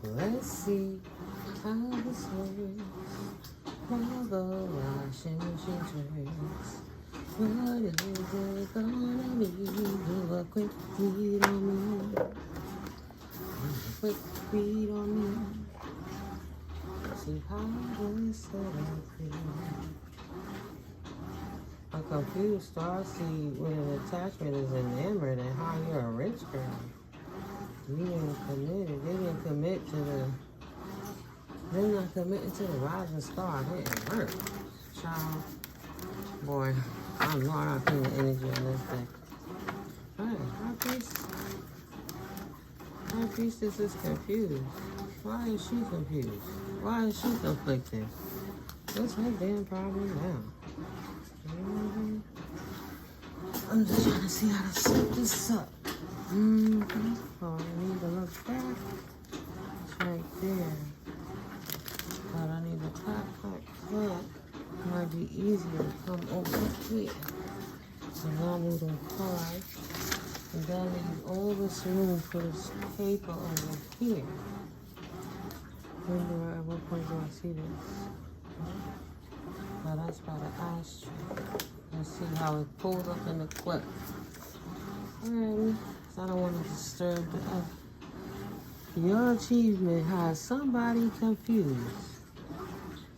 Let's see how this works. While the washing machine turns, what is it gonna be? Do a quick read on me. Do a quick read on me. See how this set up. I'm confused, Starseed, when an attachment is enamored and how you're a rich girl. You didn't commit. They didn't commit to the. They're not committing to the rising star. It didn't work. Child. Boy, I know I don't feel the energy on this thing. Alright, High Priestess is confused. Why is she confused? Why is she conflicted? What's her damn problem now? I'm just trying to see how to set this up. Oh, I need to look back. It's right there. But I need to clap. It might be easier to come over here. So now I move them cards. And then leave all this room for this paper over here. At what point do I see this? Now that's by the ashtray. Let's see how it pulls up in the clip. Alrighty. I don't want to disturb your achievement has somebody confused.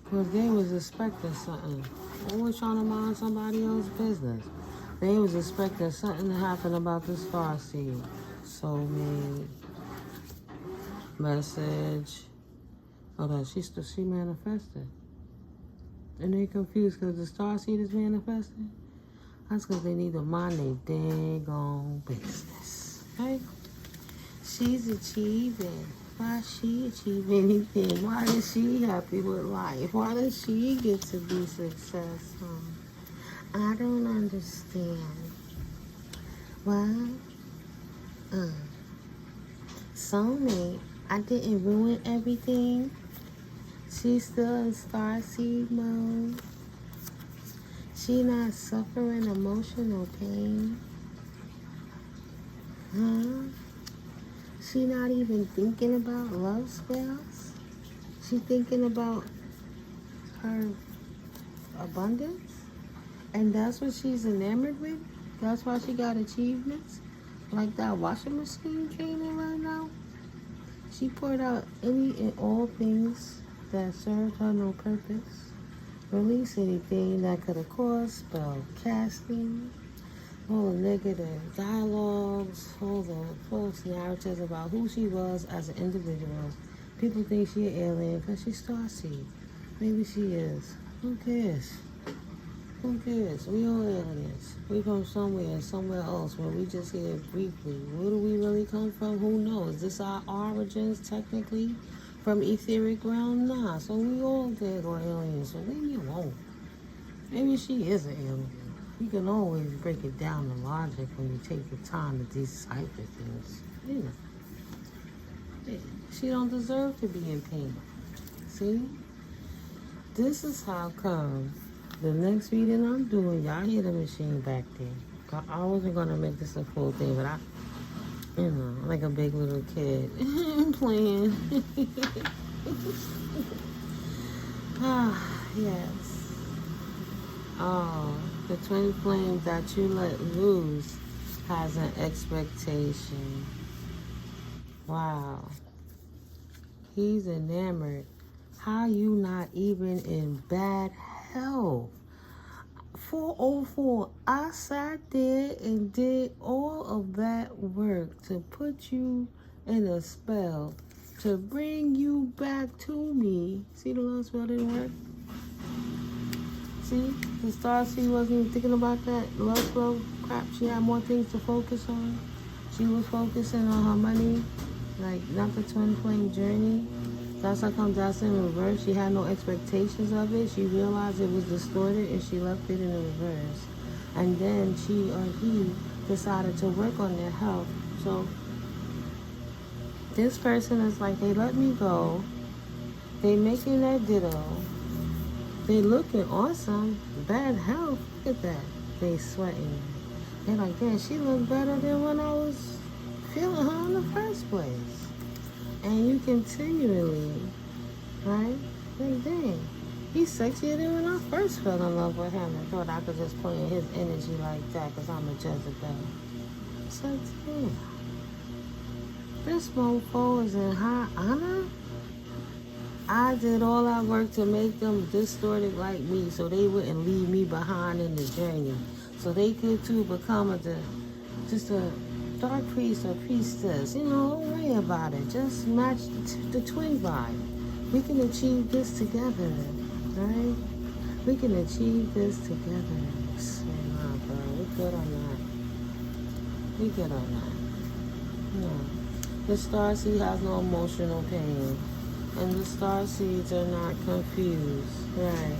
Because they was expecting something. Always trying to mind somebody else's business. They was expecting something to happen about this starseed. Soulmate. Message. Hold on, she manifested. And they confused because the starseed is manifesting. That's because they need to mind their daggone business. Okay? She's achieving. Why she achieve anything? Why is she happy with life? Why does she get to be successful? I don't understand. Why? Soulmate, I didn't ruin everything. She's still in starseed mode. She not suffering emotional pain. Huh? She not even thinking about love spells. She thinking about her abundance. And that's what she's enamored with. That's why she got achievements. Like that washing machine came in right now. She poured out any and all things that served her no purpose. Release anything that could have caused spell casting, all the negative dialogues, all the false narratives about who she was as an individual. People think she an alien because she's starseed. Maybe she is. Who cares? Who cares? We all aliens. We from somewhere else where we just here briefly. Where do we really come from? Who knows? Is this our origins technically? From etheric realm? Nah, so we all dead or aliens, so leave me alone. Maybe she is an alien. You can always break it down to logic when you take the time to decipher things. You know. She don't deserve to be in pain. See? This is how come the next reading I'm doing, y'all hear the machine back there. I wasn't gonna make this a full thing, but like a big little kid playing. Yes. Oh, the twin flame that you let loose has an expectation. Wow. He's enamored. How you not even in bad health? 404, I sat there and did all of that work to put you in a spell, to bring you back to me. See, the love spell didn't work? See, the starseed wasn't even thinking about that love spell crap. She had more things to focus on. She was focusing on her money, like not the twin flame journey. That's how come that's in reverse. She had no expectations of it. She realized it was distorted and she left it in the reverse. And then she or he decided to work on their health. So this person is like, they let me go. They making that ditto. They looking awesome. Bad health. Look at that. They sweating. They're like, yeah, she looked better than when I was feeling her in the first place. And you continually, right? Like, dang, he's sexier than when I first fell in love with him and thought I could just play in his energy like that because I'm a Jezebel. It's like, damn. This mofo is in high honor? I did all that work to make them distorted like me so they wouldn't leave me behind in the journey. So they could too become just a dark priest or priestess. You know, don't worry about it. Just match the twin vibe. We can achieve this together, right? We can achieve this together. So, nah, bro, we're good on that. We good on that. No. The starseed has no emotional pain. And the starseeds are not confused, right?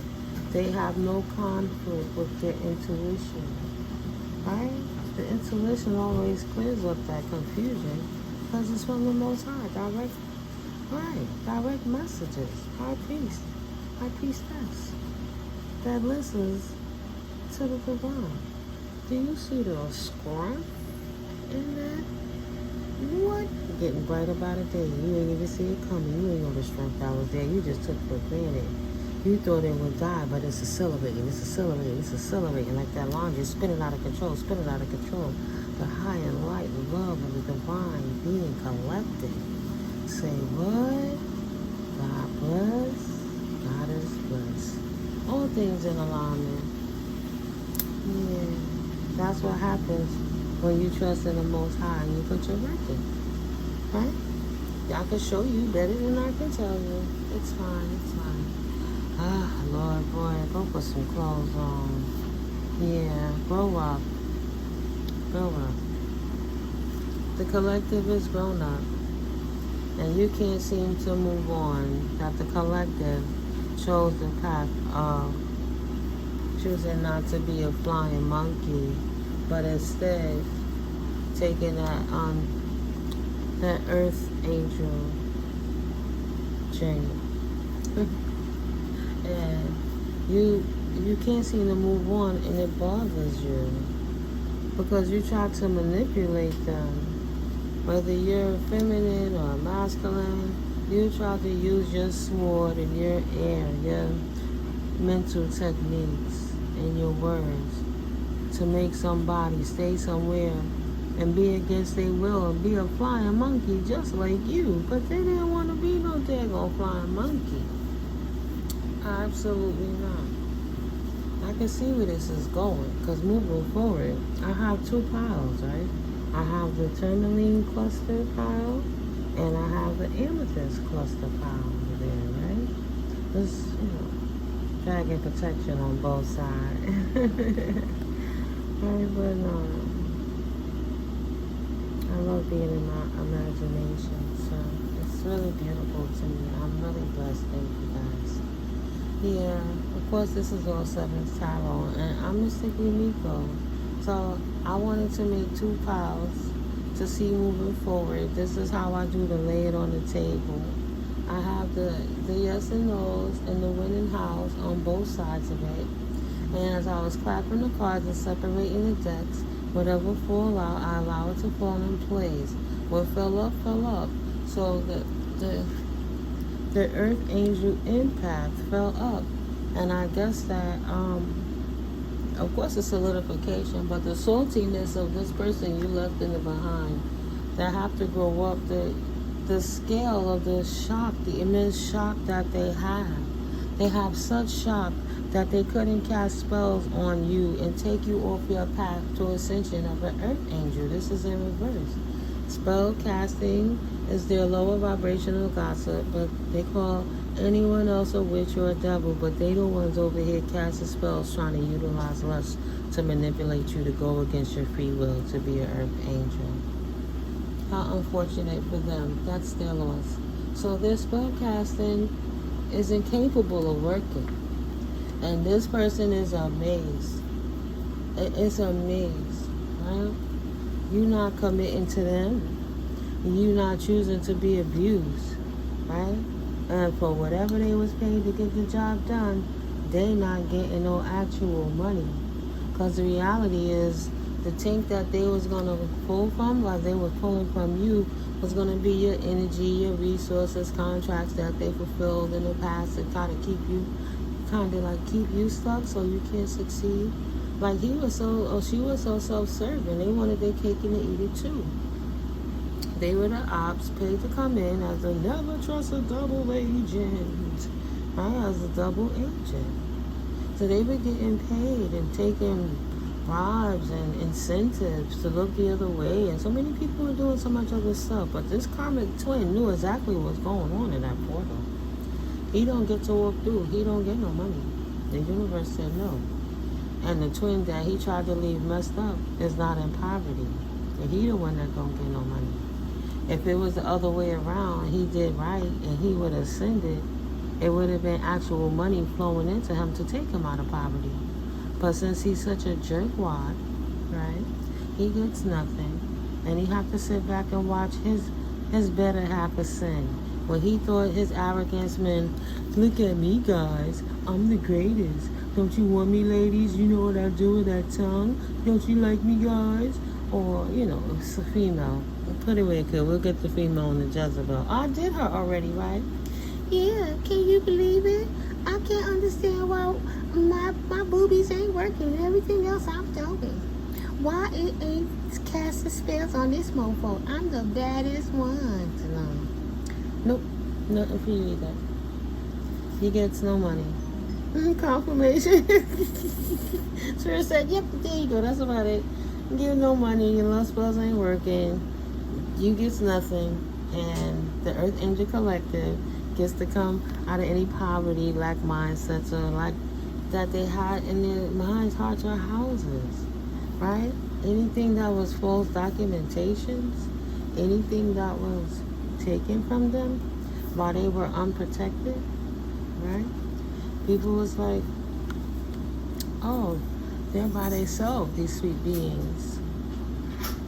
They have no conflict with their intuition, right? The intuition always clears up that confusion because it's from the Most High, direct messages. High priest, high priestess that listens to the divine. Do you see the scorn in that? What? Getting brighter by the day. You ain't even see it coming. You ain't know the strength that was there. You just took it for granted. You thought it would die, but it's accelerating. It's accelerating. It's accelerating like that laundry, spinning out of control, spinning out of control. The high and light love of the divine being collected. Say what? God bless. God is blessed. All things in alignment. Yeah. That's what happens when you trust in the Most High and you put your work in. Right? I can show you better than I can tell you. It's fine, it's fine. Ah, Lord, boy, go put some clothes on. Yeah, grow up. Grow up. The collective is grown up. And you can't seem to move on that the collective chose the path of choosing not to be a flying monkey, but instead taking that earth angel journey. And you can't seem to move on, and it bothers you because you try to manipulate them. Whether you're feminine or masculine, you try to use your sword and your air, your mental techniques and your words to make somebody stay somewhere and be against their will and be a flying monkey just like you. But they didn't want to be no daggone flying monkey. Absolutely not. I can see where this is going because moving forward, I have two piles, right? I have the Tourmaline cluster pile and I have the Amethyst cluster pile over there, right? This, dragon protection on both sides. Right, but I love being in my imagination, so it's really beautiful to me. I'm really blessed, thank you guys. Yeah, of course this is all 7th Tarot, and I'm Mystic NeuMico. So I wanted to make two piles to see moving forward. This is how I do to lay it on the table. I have the yes and no's and the winning house on both sides of it. And as I was clapping the cards and separating the decks, whatever fall out, I allow it to fall in place. What fell up, fell up. So the Earth Angel Empath fell up. And I guess that, of course it's solidification, but the saltiness of this person you left in the behind, that have to grow up, the scale of the shock, the immense shock that they have. They have such shock that they couldn't cast spells on you and take you off your path to ascension of an Earth Angel. This is in reverse. Spell casting is their lower vibrational gossip, but they call anyone else a witch or a devil, but they the ones over here casting spells trying to utilize lust to manipulate you to go against your free will to be an Earth Angel. How unfortunate for them. That's their loss. So their spell casting is incapable of working. And this person is a maze. It's a maze, right? You're not committing to them. You're not choosing to be abused, right? And for whatever they was paid to get the job done, they not getting no actual money. Because the reality is, The tank that they was going to pull from, while they were pulling from you, was going to be your energy, your resources, contracts that they fulfilled in the past to try to keep you, kind of like keep you stuck so you can't succeed. Like he was so, or she was so self-serving. They wanted their cake and to eat it too. They were the ops, paid to come in as a never trust a double agent. Right, as a double agent. So they were getting paid and taking bribes and incentives to look the other way. And so many people were doing so much other stuff. But this karmic twin knew exactly what's going on in that portal. He don't get to walk through. He don't get no money. The universe said no. And the twin that he tried to leave messed up is not in poverty. And he the one that don't get no money. If it was the other way around, he did right and he would have ascended, it would have been actual money flowing into him to take him out of poverty. But since he's such a jerkwad, right, he gets nothing. And he have to sit back and watch his better half ascend. When he thought his arrogance meant, look at me guys, I'm the greatest. Don't you want me ladies? You know what I do with that tongue? Don't you like me guys? Or, you know, it's a female. Put it where good. We'll get the female in the Jezebel. I did her already, right? Yeah, can you believe it? I can't understand why my boobies ain't working. Everything else I'm doing. Why it ain't casting spells on this mofo? I'm the baddest one. Nope, nothing for you either. He gets no money. Confirmation. Sure said, yep, there you go. That's about it. Give no money. Your love spells ain't working. You gets nothing. And the Earth Angel Collective gets to come out of any poverty, lack mindsets, or like that they had in their minds, hearts, or houses, right? Anything that was false documentations, anything that was taken from them while they were unprotected, right? People was like, oh, they're by themselves, these sweet beings.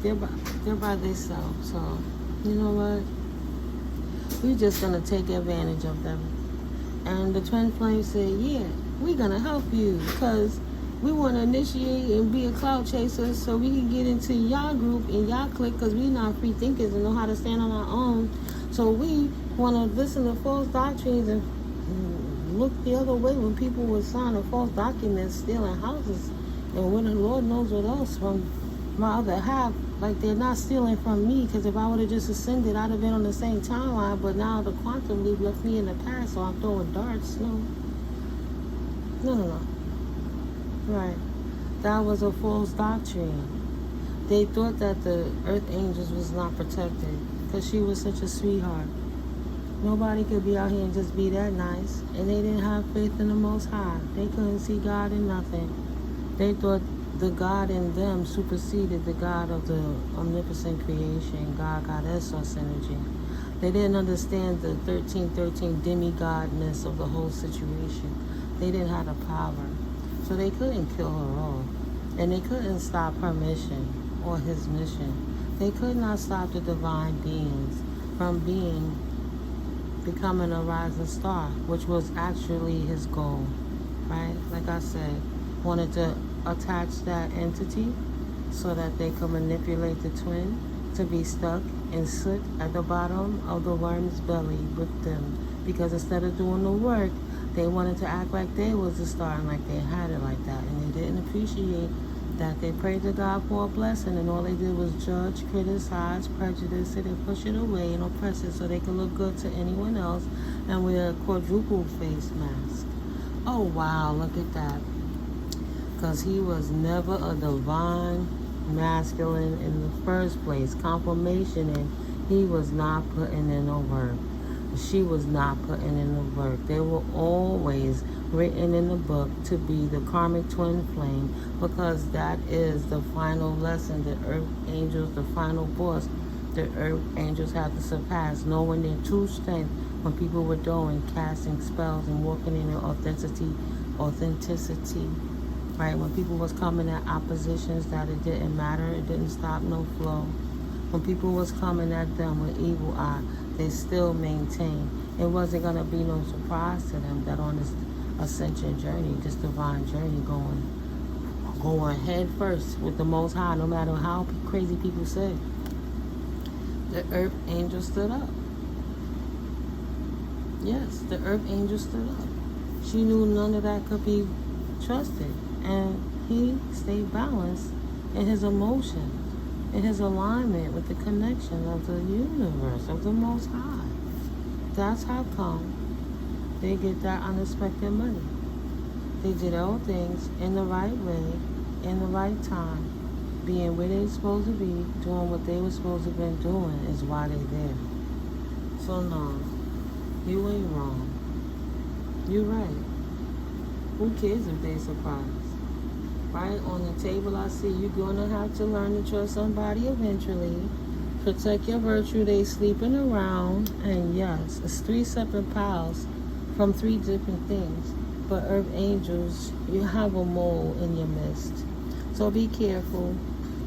They're by themselves. So, you know what? We're just going to take advantage of them. And the twin flames said, yeah, we're going to help you because we want to initiate and be a cloud chaser so we can get into y'all group and y'all clique because we're not free thinkers and know how to stand on our own. So we want to listen to false doctrines and look the other way when people were signing false documents, stealing houses. And when the Lord knows what else from my other half, like they're not stealing from me, because if I would have just ascended, I'd have been on the same timeline. But now the quantum leap left me in the past, so I'm throwing darts. No. Right. That was a false doctrine. They thought that the Earth Angels was not protected because she was such a sweetheart. Nobody could be out here and just be that nice. And they didn't have faith in the Most High. They couldn't see God in nothing. They thought the God in them superseded the God of the omnipotent creation, God, Goddess, source energy. They didn't understand the 1313 demigodness of the whole situation. They didn't have the power. So they couldn't kill her off. And they couldn't stop her mission or his mission. They could not stop the divine beings from becoming a rising star, which was actually his goal, right? Like I said, wanted to attach that entity so that they could manipulate the twin to be stuck and sit at the bottom of the worm's belly with them. Because instead of doing the work, they wanted to act like they was the star and like they had it like that. And they didn't appreciate that. They prayed to God for a blessing, and all they did was judge, criticize, prejudice it, and push it away and oppress it so they could look good to anyone else and wear a quadruple face mask. Oh, wow, look at that. Because he was never a divine masculine in the first place. Confirmation, and he was not putting in no work. She was not putting in the work. They were always written in the book to be the karmic twin flame, because that is the final lesson. The earth angels, the final boss, the earth angels have to surpass, knowing their true strength when people were doing, casting spells and walking in their authenticity, right? When people was coming at oppositions that it didn't matter, it didn't stop no flow. When people was coming at them with evil eye, they still maintained. It wasn't going to be no surprise to them that on this ascension journey, this divine journey, going going head first with the Most High, no matter how crazy people say. The earth angel stood up. Yes, the earth angel stood up. She knew none of that could be trusted. And he stayed balanced in his emotions, in his alignment with the connection of the universe, of the Most High. That's how come they get that unexpected money. They did all things in the right way, in the right time, being where they're supposed to be, doing what they were supposed to have been doing is why they're there. So no, you ain't wrong. You're right. Who cares if they surprised? Right on the table, I see you're going to have to learn to trust somebody eventually. Protect your virtue. They sleeping around. And yes, it's 3 separate piles from 3 different things. But earth angels, you have a mole in your midst. So be careful.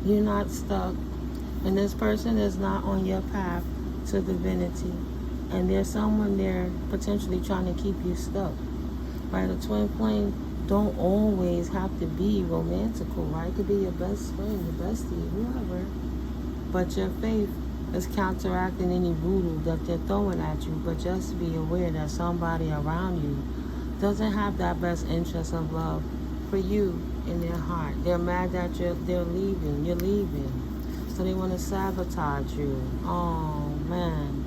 You're not stuck. And this person is not on your path to divinity. And there's someone there potentially trying to keep you stuck. Right? A twin flame don't always have to be romantical, right? It could be your best friend, your bestie, whoever. But your faith is counteracting any voodoo that they're throwing at you. But just be aware that somebody around you doesn't have that best interest of love for you in their heart. They're mad that you're leaving. So they want to sabotage you. Oh, man.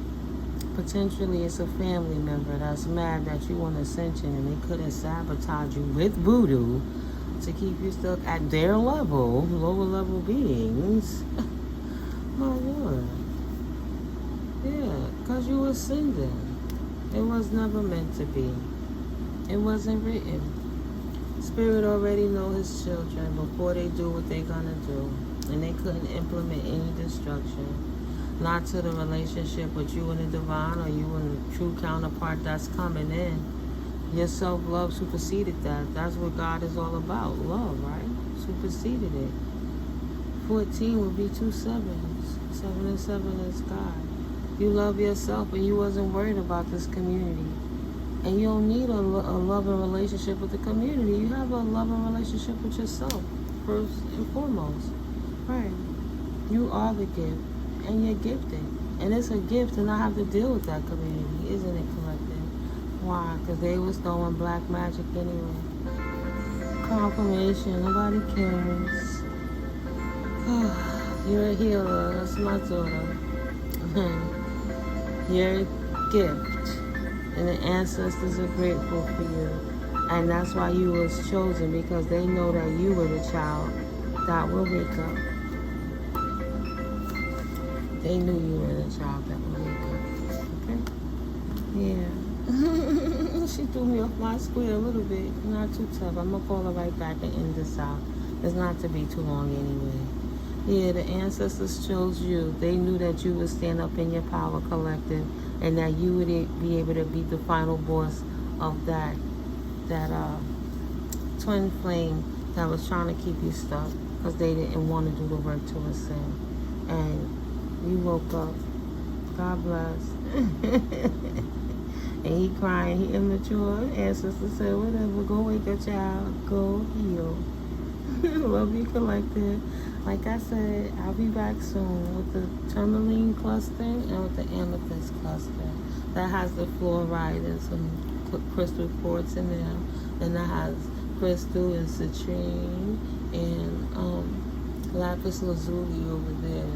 Potentially it's a family member that's mad that you want ascension and they couldn't sabotage you with voodoo to keep you stuck at their level, lower level beings. My Lord. Yeah, because you ascending. It was never meant to be. It wasn't written. Spirit already know his children before they do what they're gonna do. And they couldn't implement any destruction. Not to the relationship with you and the divine or you and the true counterpart that's coming in. Your self-love superseded that. That's what God is all about. Love, right? Superseded it. 14 would be 2 sevens. 7 and 7 is God. You love yourself and you wasn't worried about this community. And you don't need a loving relationship with the community. You have a loving relationship with yourself, first and foremost. Right. You are the gift. And you're gifted. And it's a gift to not have to deal with that community, isn't it, collective? Why? Because they was throwing black magic anyway. Confirmation, nobody cares. You're a healer, that's my daughter. You're a gift. And the ancestors are grateful for you. And that's why you was chosen, because they know that you were the child that will wake up. They knew you were the child that would wake up. Okay? Yeah. She threw me off my square a little bit. Not too tough. I'm going to call her right back and end this out. It's not to be too long anyway. Yeah, the ancestors chose you. They knew that you would stand up in your power collective and that you would be able to be the final boss of that twin flame that was trying to keep you stuck because they didn't want to do the work to ascend. And you woke up. God bless. And he crying, he immature. Ancestor said, whatever, go wake up, child. Go heal. Love you, collective. Like I said, I'll be back soon with the Tourmaline cluster and with the amethyst cluster. That has the fluoride and some crystal quartz in there. And that has crystal and citrine and lapis lazuli over there.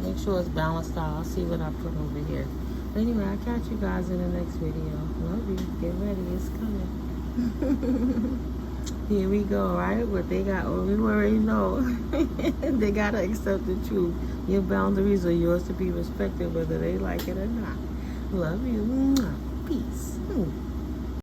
Make sure it's balanced out. I'll see what I put over here. But anyway, I'll catch you guys in the next video. Love you. Get ready. It's coming. Here we go, right? What they got, we already know. They got to accept the truth. Your boundaries are yours to be respected, whether they like it or not. Love you. Peace.